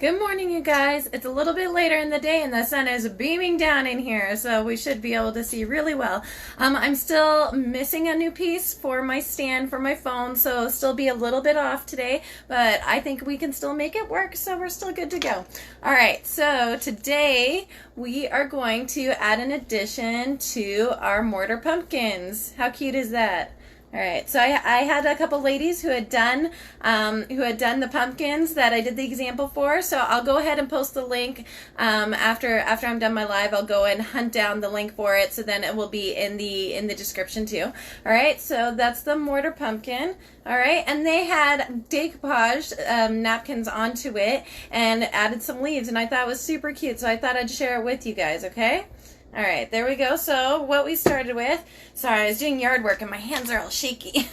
Good morning, you guys. It's a little bit later in the day and the sun is beaming down in here, so we should be able to see really well. I'm still missing a new piece for my stand for my phone, so still be a little bit off today, but I think we can still make it work, so we're still good to go. All right, so today we are going to add an addition to our mortar pumpkins. How cute is that? All right, so I had a couple ladies who had done the pumpkins that I did the example for. So I'll go ahead and post the link after I'm done my live. I'll go and hunt down the link for it, so then it will be in the description too. All right, so that's the mortar pumpkin. All right, and they had decoupaged napkins onto it and added some leaves, and I thought it was super cute. So I thought I'd share it with you guys. Okay. All right, there we go. So what we started with, sorry, I was doing yard work and my hands are all shaky.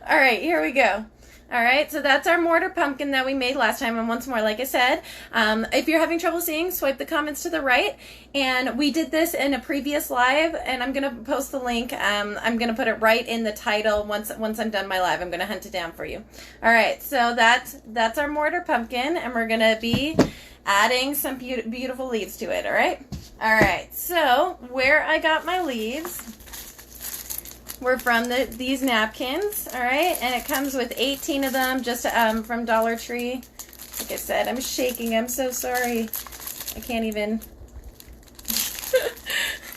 All right, here we go. All right, so that's our mortar pumpkin that we made last time. And once more, like I said, if you're having trouble seeing, swipe the comments to the right. And we did this in a previous live, and I'm going to post the link. I'm going to put it right in the title once I'm done my live. I'm going to hunt it down for you. All right, so that's our mortar pumpkin, and we're going to be adding some beautiful leaves to it, all right? All right, so where I got my leaves were from these napkins, all right? And it comes with 18 of them, just from Dollar Tree. Like I said, I'm shaking. I'm so sorry. I can't even.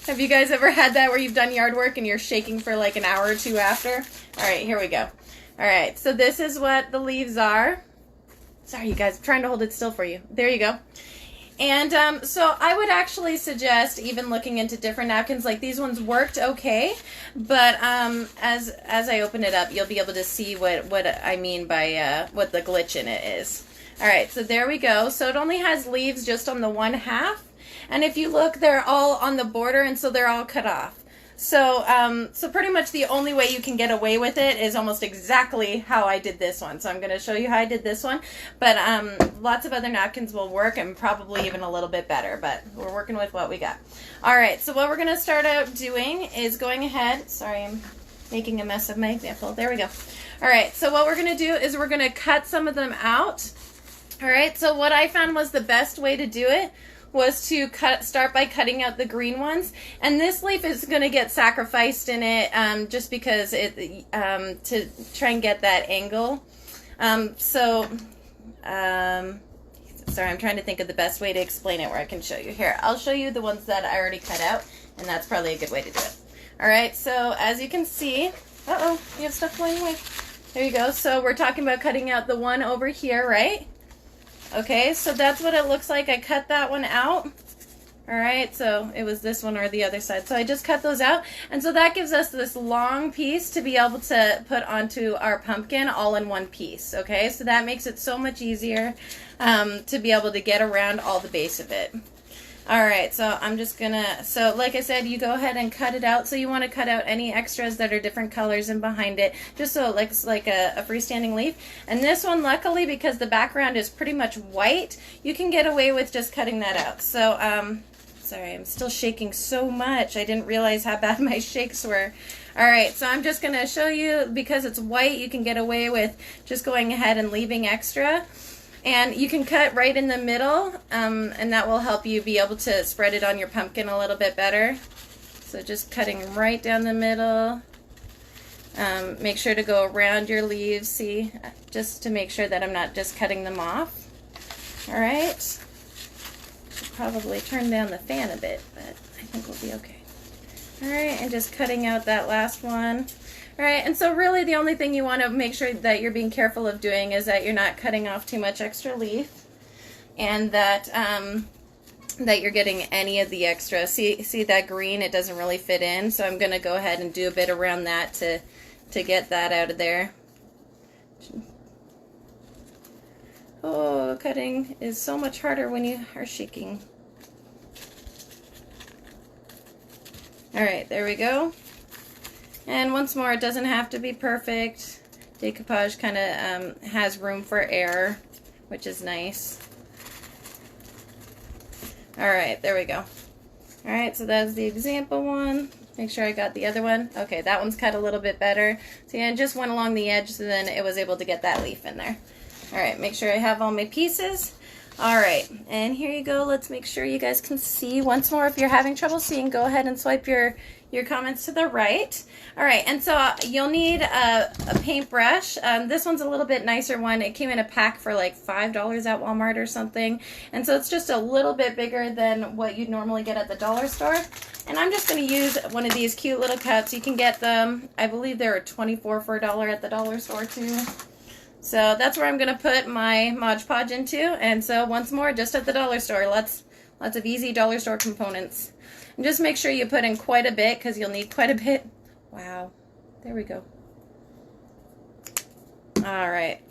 Have you guys ever had that where you've done yard work and you're shaking for like an hour or two after? All right, here we go. All right, so this is what the leaves are. Sorry, you guys, I'm trying to hold it still for you. There you go. And so I would actually suggest even looking into different napkins. Like these ones worked okay, but as I open it up, you'll be able to see what I mean by what the glitch in it is. All right, so there we go. So it only has leaves just on the one half, and if you look, they're all on the border, and so they're all cut off. So, so pretty much the only way you can get away with it is almost exactly how I did this one. So I'm going to show you how I did this one, but lots of other napkins will work and probably even a little bit better, but we're working with what we got. All right, so what we're going to start out doing is going ahead. Sorry, I'm making a mess of my example. There we go. All right, so what we're going to do is we're going to cut some of them out. All right, so what I found was the best way to do it was to start by cutting out the green ones, and this leaf is going to get sacrificed in it just because it to try and get that angle. Sorry, I'm trying to think of the best way to explain it where I can show you. Here, I'll show you the ones that I already cut out, and that's probably a good way to do it. All right, so as you can see, you have stuff flying away. There you go. So we're talking about cutting out the one over here, right? Okay, so that's what it looks like. I cut that one out. All right, so it was this one or the other side. So I just cut those out. And so that gives us this long piece to be able to put onto our pumpkin all in one piece. Okay, so that makes it so much easier to be able to get around all the base of it. All right, so I'm just gonna, so like I said, you go ahead and cut it out. So you want to cut out any extras that are different colors and behind it, just so it looks like a freestanding leaf. And this one, luckily, because the background is pretty much white, you can get away with just cutting that out. So, sorry, I'm still shaking so much. I didn't realize how bad my shakes were. All right, so I'm just gonna show you, because it's white, you can get away with just going ahead and leaving extra. And you can cut right in the middle, and that will help you be able to spread it on your pumpkin a little bit better. So just cutting right down the middle. Make sure to go around your leaves, see, just to make sure that I'm not just cutting them off. All right. Should probably turn down the fan a bit, but I think we'll be okay. All right, and just cutting out that last one. All right, and so really the only thing you want to make sure that you're being careful of doing is that you're not cutting off too much extra leaf, and that that you're getting any of the extra. See that green? It doesn't really fit in, so I'm going to go ahead and do a bit around that to get that out of there. Oh, cutting is so much harder when you are shaking. All right, there we go. And once more, it doesn't have to be perfect. Decoupage kind of has room for error, which is nice. All right, there we go. All right, so that's the example one. Make sure I got the other one. Okay, that one's cut a little bit better. See, I just went along the edge, so then it was able to get that leaf in there. All right, make sure I have all my pieces. All right, and here you go. Let's make sure you guys can see once more. If you're having trouble seeing, go ahead and swipe your comments to the right. All right, and so you'll need a paintbrush. This one's a little bit nicer one. It came in a pack for like $5 at Walmart or something, and so it's just a little bit bigger than what you'd normally get at the dollar store. And I'm just going to use one of these cute little cups. You can get them, I believe they're $24 for $1 at the dollar store too. So that's where I'm going to put my Mod Podge into. And so once more, just at the dollar store, lots of easy dollar store components. And just make sure you put in quite a bit because you'll need quite a bit. Wow. There we go. All right.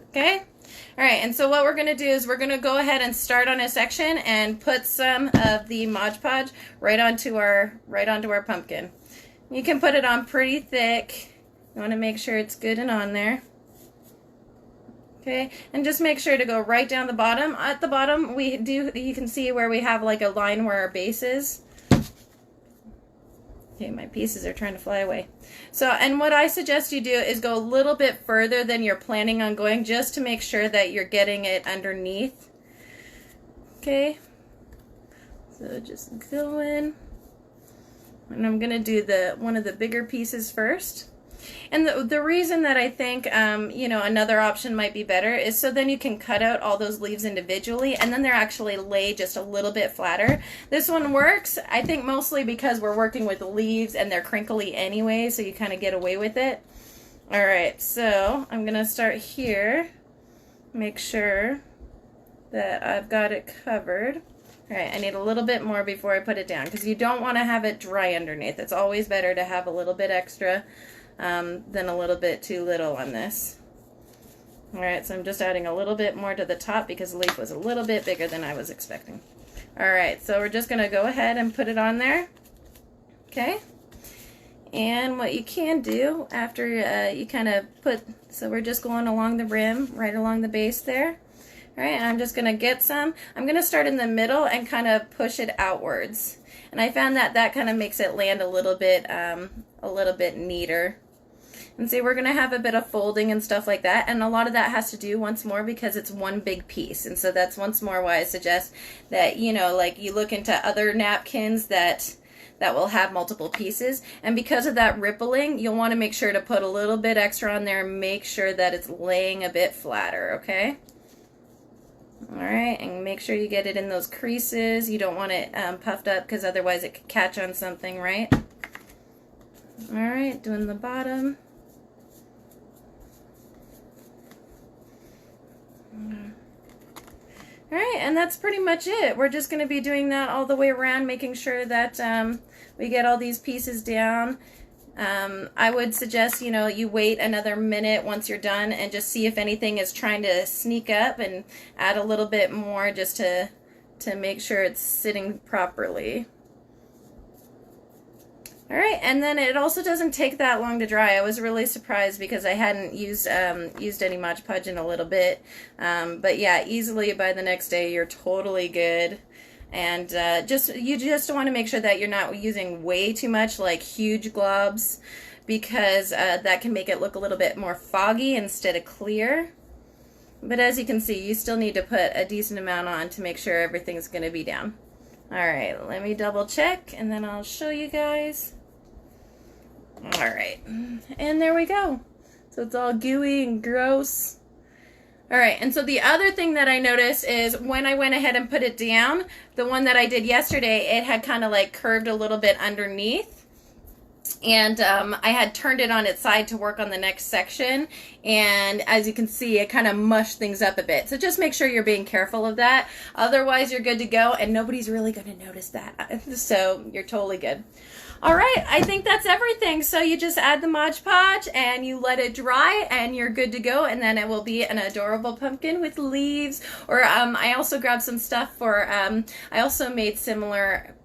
Okay. All right. And so what we're going to do is we're going to go ahead and start on a section and put some of the Mod Podge right onto our pumpkin. You can put it on pretty thick. You want to make sure it's good and on there. Okay, and just make sure to go right down the bottom. At the bottom, you can see where we have like a line where our base is. Okay, my pieces are trying to fly away. So, and what I suggest you do is go a little bit further than you're planning on going, just to make sure that you're getting it underneath. Okay, so just go in. And I'm gonna do one of the bigger pieces first. And the reason that I think, you know, another option might be better is so then you can cut out all those leaves individually and then they're actually laid just a little bit flatter. This one works, I think, mostly because we're working with leaves and they're crinkly anyway, so you kind of get away with it. All right, so I'm going to start here. Make sure that I've got it covered. All right, I need a little bit more before I put it down because you don't want to have it dry underneath. It's always better to have a little bit extra than a little bit too little on this. All right, so I'm just adding a little bit more to the top because the leaf was a little bit bigger than I was expecting. All right, so we're just gonna go ahead and put it on there. Okay, and what you can do after you kind of so we're just going along the rim, right along the base there. All right, and I'm just gonna get some. I'm gonna start in the middle and kind of push it outwards. And I found that kind of makes it land a little bit neater. And see, we're going to have a bit of folding and stuff like that, and a lot of that has to do, once more, because it's one big piece. And so that's once more why I suggest that, you know, like you look into other napkins that will have multiple pieces, and because of that rippling, you'll want to make sure to put a little bit extra on there and make sure that it's laying a bit flatter, okay? All right, and make sure you get it in those creases. You don't want it puffed up because otherwise it could catch on something, right? All right, doing the bottom. All right, and that's pretty much it. We're just going to be doing that all the way around, making sure that we get all these pieces down. I would suggest, you know, you wait another minute once you're done and just see if anything is trying to sneak up, and add a little bit more just to make sure it's sitting properly. All right, and then it also doesn't take that long to dry. I was really surprised because I hadn't used any Mod Podge in a little bit. But yeah, easily by the next day you're totally good. And you just want to make sure that you're not using way too much, like huge globs, because that can make it look a little bit more foggy instead of clear. But as you can see, you still need to put a decent amount on to make sure everything's going to be down. All right, let me double check and then I'll show you guys. All right, and there we go. So it's all gooey and gross. All right, and so the other thing that I noticed is when I went ahead and put it down, the one that I did yesterday, it had kind of like curved a little bit underneath. And I had turned it on its side to work on the next section, and as you can see, it kind of mushed things up a bit. So just make sure you're being careful of that. Otherwise, you're good to go, and nobody's really going to notice that. So you're totally good. All right, I think that's everything. So you just add the Mod Podge and you let it dry and you're good to go, and then it will be an adorable pumpkin with leaves. Or I also grabbed some stuff for, I also made similar,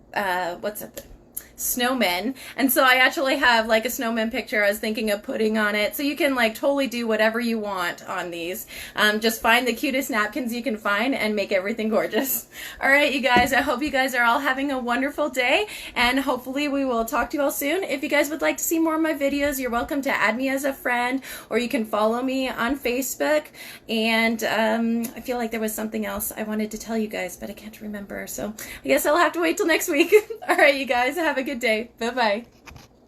snowmen. And so I actually have like a snowman picture I was thinking of putting on it. So you can like totally do whatever you want on these. Just find the cutest napkins you can find and make everything gorgeous. All right, you guys, I hope you guys are all having a wonderful day, and hopefully we will talk to you all soon. If you guys would like to see more of my videos, you're welcome to add me as a friend, or you can follow me on Facebook. And I feel like there was something else I wanted to tell you guys, but I can't remember. So I guess I'll have to wait till next week. All right, you guys, have a good day. Bye-bye.